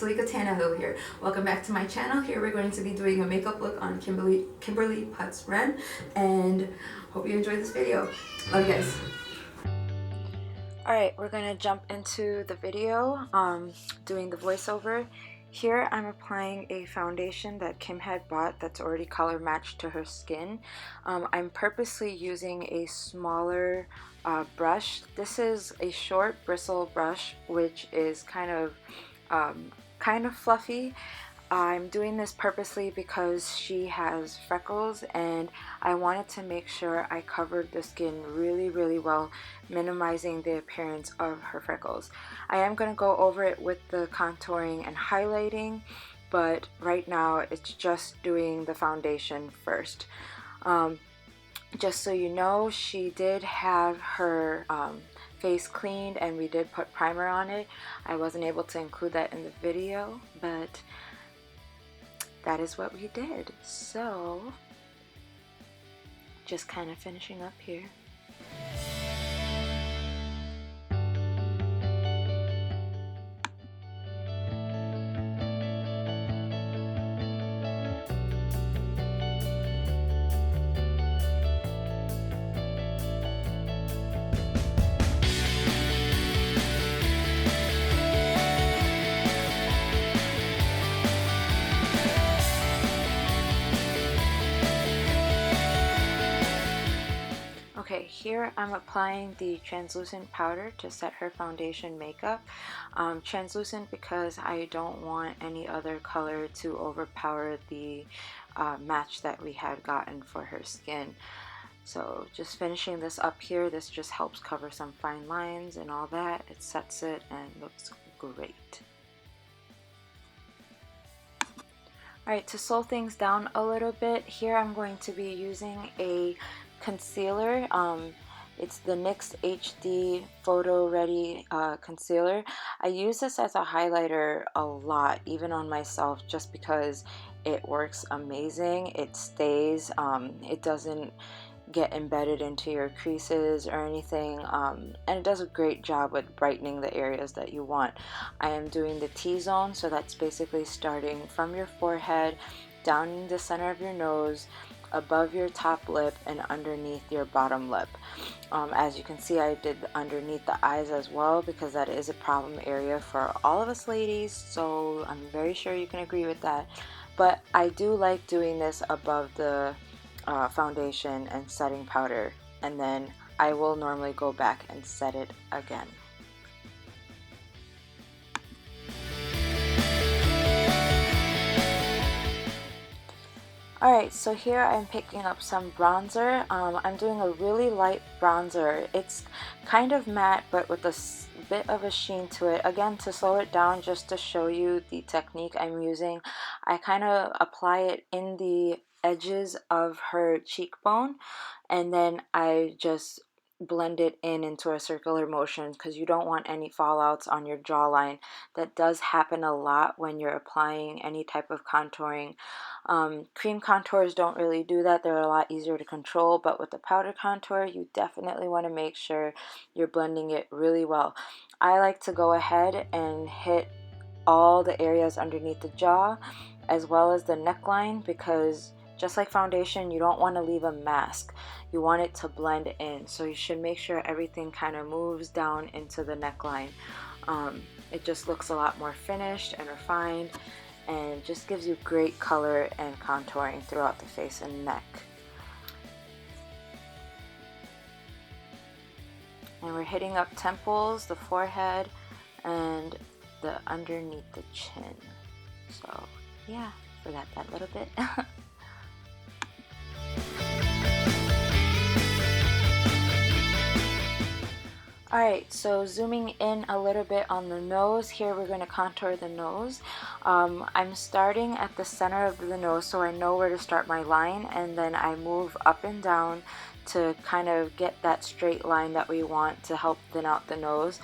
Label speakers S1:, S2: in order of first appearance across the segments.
S1: Tannehill here. Welcome back to my channel. Here we're going to be doing a makeup look on Kimberly Putz Ren, and hope you enjoy this video. Love you guys. Alright, we're gonna jump into the video, doing the voiceover. Here I'm applying a foundation that Kim had bought that's already color matched to her skin. I'm purposely using a smaller brush. This is a short bristle brush, which is kind of fluffy. I'm doing this purposely because she has freckles and I wanted to make sure I covered the skin really well, minimizing the appearance of her freckles. I am going to go over it with the contouring and highlighting, but right now it's just doing the foundation first. Just so you know, she did have her face cleaned and we did put primer on it. I wasn't able to include that in the video, but that is what we did. So just kind of finishing up here. Okay, here I'm applying the translucent powder to set her foundation makeup. Translucent because I don't want any other color to overpower the match that we had gotten for her skin. So just finishing this up here, this just helps cover some fine lines and all that. It sets it and looks great. Alright, to slow things down a little bit, here I'm going to be using a concealer. It's the NYX HD Photo Ready concealer. I use this as a highlighter a lot, even on myself, just because it works amazing. It stays, it doesn't get embedded into your creases or anything, and it does a great job with brightening the areas that you want. I am doing the T-zone, so that's basically starting from your forehead, down the center of your nose, above your top lip, and underneath your bottom lip. As you can see, I did underneath the eyes as well because that is a problem area for all of us ladies, so I'm very sure you can agree with that. But I do like doing this above the foundation and setting powder, and then I will normally go back and set it again. Alright, so here I'm picking up some bronzer. I'm doing a really light bronzer. It's kind of matte but with a bit of a sheen to it. Again, to slow it down, just to show you the technique I'm using, I kind of apply it in the edges of her cheekbone and then I just blend it into a circular motion because you don't want any fallouts on your jawline. That does happen a lot when you're applying any type of contouring. Cream contours don't really do that. They're a lot easier to control, but with the powder contour you definitely want to make sure you're blending it really well. I like to go ahead and hit all the areas underneath the jaw as well as the neckline, because just like foundation, you don't want to leave a mask. You want it to blend in, so you should make sure everything kind of moves down into the neckline. It just looks a lot more finished and refined and just gives you great color and contouring throughout the face and neck. And we're hitting up temples, the forehead, and the underneath the chin. So yeah, forgot that little bit. Alright, so zooming in a little bit on the nose, here we're going to contour the nose. I'm starting at the center of the nose so I know where to start my line, and then I move up and down to kind of get that straight line that we want to help thin out the nose.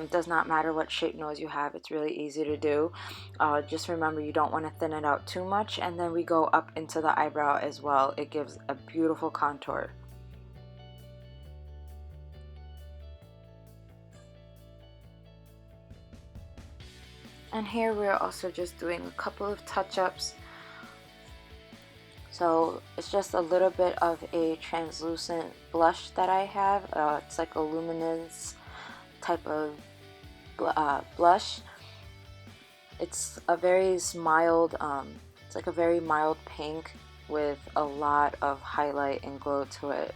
S1: Does not matter what shape nose you have, it's really easy to do. Just remember you don't want to thin it out too much, and then we go up into the eyebrow as well. It gives a beautiful contour. And here we're also just doing a couple of touch-ups. So it's just a little bit of a translucent blush that I have. It's like a luminance type of blush. It's a very mild, it's like a very mild pink with a lot of highlight and glow to it.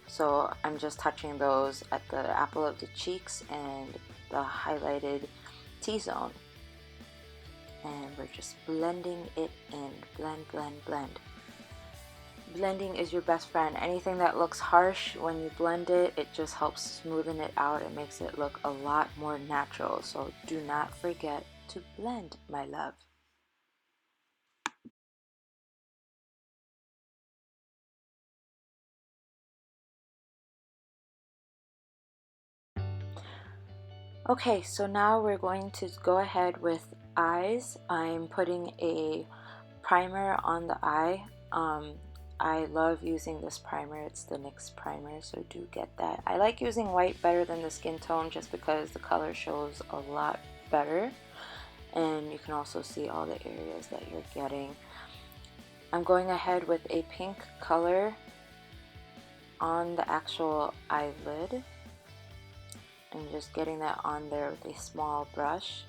S1: So I'm just touching those at the apple of the cheeks and the highlighted T-zone. And we're just blending it in. Blend, blend, blend. Blending is your best friend. Anything that looks harsh, when you blend it, it just helps smoothen it out. It makes it look a lot more natural. So do not forget to blend, my love. Okay, so now we're going to go ahead with eyes. I'm putting a primer on the eye. I love using this primer. It's the NYX primer, so do get that. I like using white better than the skin tone just because the color shows a lot better, and you can also see all the areas that you're getting. I'm going ahead with a pink color on the actual eyelid and just getting that on there with a small brush.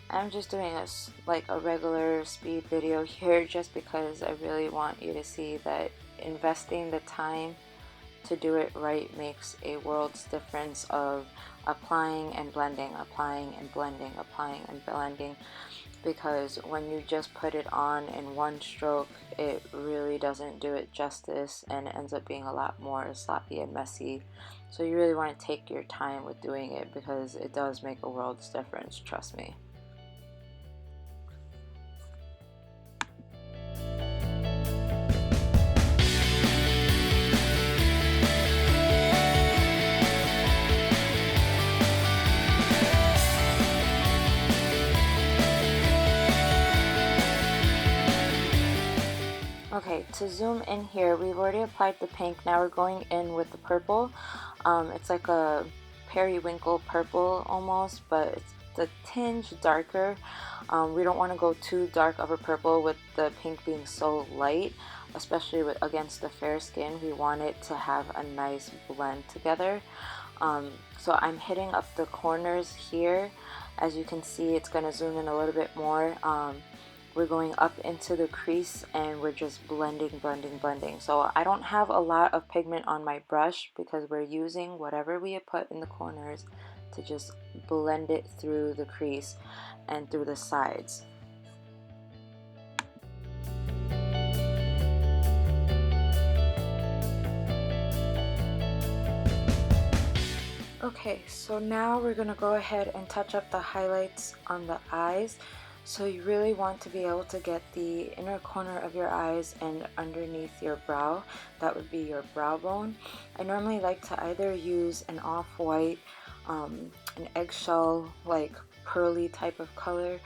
S1: I'm just doing like a regular speed video here just because I really want you to see that investing the time to do it right makes a world's difference of applying and blending, applying and blending, applying and blending, because when you just put it on in one stroke, it really doesn't do it justice and it ends up being a lot more sloppy and messy. So you really want to take your time with doing it because it does make a world's difference, trust me. Okay, to zoom in here, we've already applied the pink. Now we're going in with the purple. It's like a periwinkle purple almost, but it's a tinge darker. We don't want to go too dark of a purple with the pink being so light, especially against the fair skin. We want it to have a nice blend together. So I'm hitting up the corners here. As you can see, it's going to zoom in a little bit more. We're going up into the crease and we're just blending, blending, blending. So I don't have a lot of pigment on my brush because we're using whatever we have put in the corners to just blend it through the crease and through the sides. Okay, so now we're going to go ahead and touch up the highlights on the eyes. So you really want to be able to get the inner corner of your eyes and underneath your brow. That would be your brow bone. I normally like to either use an off-white, an eggshell, like pearly type of color,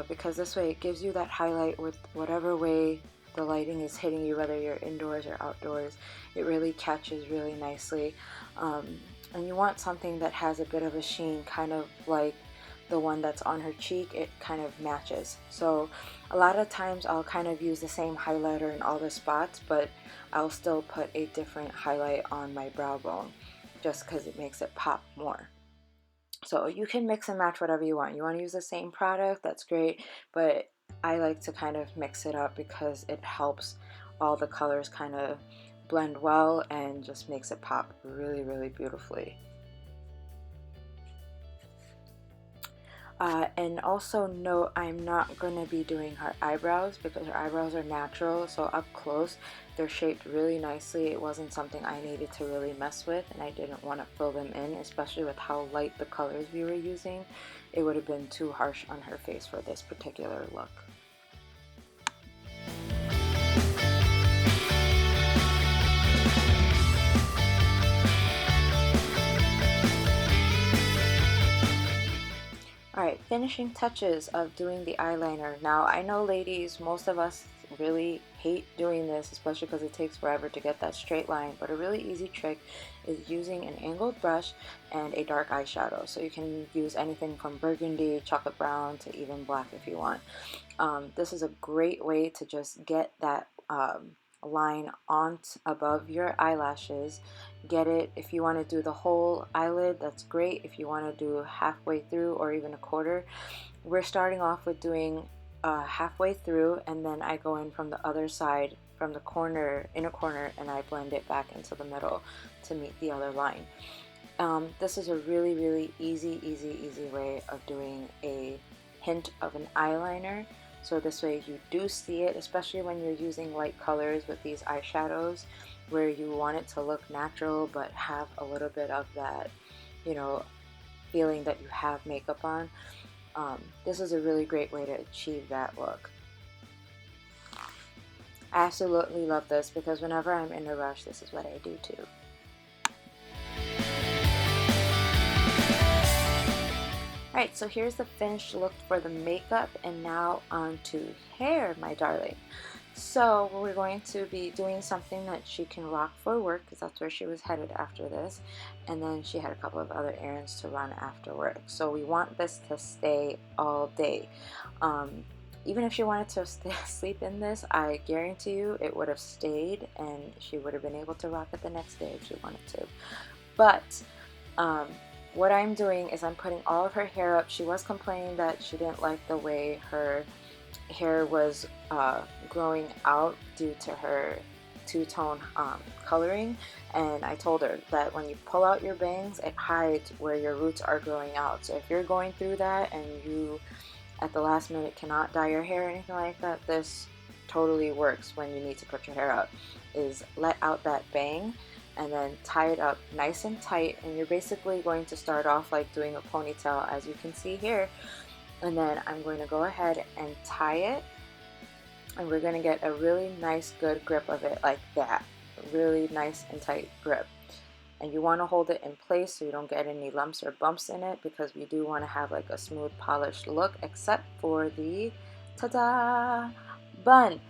S1: because this way it gives you that highlight with whatever way the lighting is hitting you, whether you're indoors or outdoors. It really catches really nicely. And you want something that has a bit of a sheen, kind of like the one that's on her cheek. It kind of matches. So a lot of times I'll kind of use the same highlighter in all the spots, but I'll still put a different highlight on my brow bone just because it makes it pop more. So you can mix and match whatever you want. You want to use the same product, that's great, but I like to kind of mix it up because it helps all the colors kind of blend well and just makes it pop really, really beautifully. And also note, I'm not going to be doing her eyebrows because her eyebrows are natural, so up close they're shaped really nicely. It wasn't something I needed to really mess with, and I didn't want to fill them in, especially with how light the colors we were using. It would have been too harsh on her face for this particular look. Alright, finishing touches of doing the eyeliner. Now I know ladies, most of us really hate doing this, especially because it takes forever to get that straight line, but a really easy trick is using an angled brush and a dark eyeshadow. So you can use anything from burgundy, chocolate brown, to even black if you want. This is a great way to just get that line on above your eyelashes. Get it, if you want to do the whole eyelid, that's great. If you want to do halfway through or even a quarter, we're starting off with doing halfway through, and then I go in from the other side, from the corner, inner corner, and I blend it back into the middle to meet the other line. This is a really easy way of doing a hint of an eyeliner. So this way you do see it, especially when you're using light colors with these eyeshadows, where you want it to look natural but have a little bit of that, you know, feeling that you have makeup on. This is a really great way to achieve that look. I absolutely love this because whenever I'm in a rush, this is what I do too. Alright, so here's the finished look for the makeup, and now on to hair, my darling. So we're going to be doing something that she can rock for work, because that's where she was headed after this, and then she had a couple of other errands to run after work. So we want this to stay all day. Even if she wanted to sleep in this, I guarantee you it would have stayed, and she would have been able to rock it the next day if she wanted to. But what I'm doing is I'm putting all of her hair up. She was complaining that she didn't like the way her hair was growing out due to her two-tone coloring, and I told her that when you pull out your bangs, it hides where your roots are growing out. So if you're going through that and you at the last minute cannot dye your hair or anything like that, this totally works when you need to put your hair up. Is let out that bang and then tie it up nice and tight, and you're basically going to start off like doing a ponytail, as you can see here. And then I'm going to go ahead and tie it, and we're going to get a really nice good grip of it like that, a really nice and tight grip. And you want to hold it in place so you don't get any lumps or bumps in it, because we do want to have like a smooth polished look, except for the ta-da bun.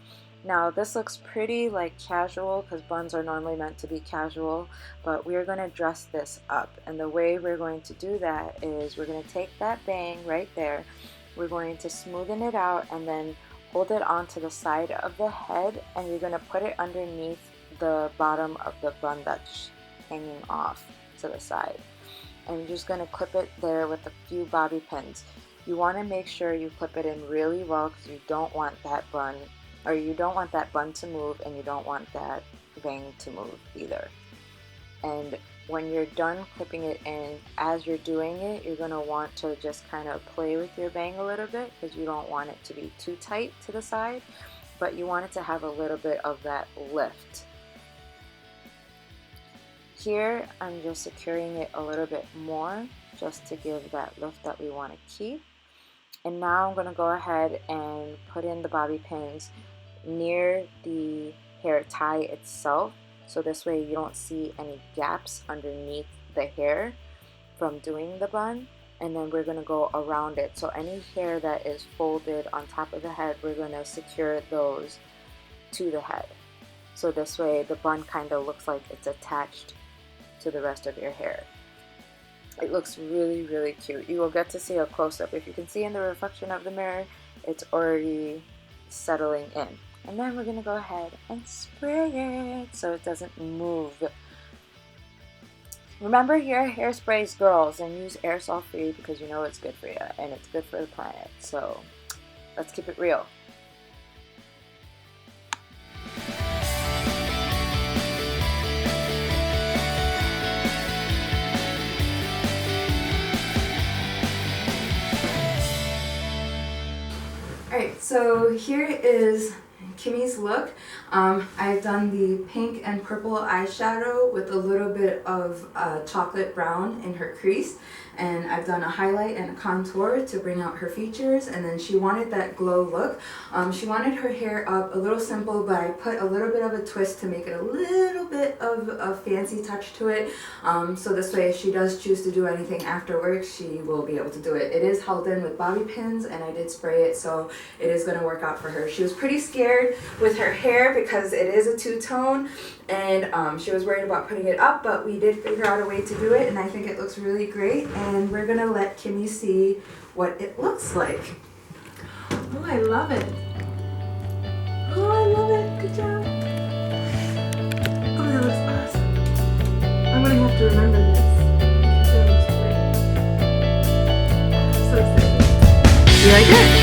S1: Now this looks pretty like casual, because buns are normally meant to be casual, but we're going to dress this up. And the way we're going to do that is we're going to take that bang right there, we're going to smoothen it out, and then hold it onto the side of the head, and you're going to put it underneath the bottom of the bun that's hanging off to the side. And you're just going to clip it there with a few bobby pins. You want to make sure you clip it in really well, because you don't want that bun, or you don't want that bun to move, and you don't want that bang to move either. And when you're done clipping it in, as you're doing it, you're going to want to just kind of play with your bang a little bit, because you don't want it to be too tight to the side, but you want it to have a little bit of that lift. Here I'm just securing it a little bit more, just to give that lift that we want to keep. And now I'm going to go ahead and put in the bobby pins near the hair tie itself, so this way you don't see any gaps underneath the hair from doing the bun. And then we're going to go around it, so any hair that is folded on top of the head, we're going to secure those to the head, so this way the bun kind of looks like it's attached to the rest of your hair. It looks really cute. You will get to see a close-up. If you can see in the reflection of the mirror, it's already settling in. And then we're going to go ahead and spray it so it doesn't move. Remember your hairsprays, girls, and use aerosol free, because you know it's good for you and it's good for the planet. So let's keep it real. Alright, so here is Kimmy's look. I've done the pink and purple eyeshadow with a little bit of chocolate brown in her crease, and I've done a highlight and a contour to bring out her features, and then she wanted that glow look. She wanted her hair up a little simple, but I put a little bit of a twist to make it a little bit of a fancy touch to it, so this way if she does choose to do anything after work, she will be able to do it. It is held in with bobby pins, and I did spray it, so it is going to work out for her. She was pretty scared with her hair because it is a two-tone, and she was worried about putting it up, but we did figure out a way to do it, and I think it looks really great, and we're going to let Kimmy see what it looks like. Oh, I love it. Oh, I love it. Good job. Oh, that looks awesome. I'm going to have to remember this. That looks great. I'm so excited. You like it?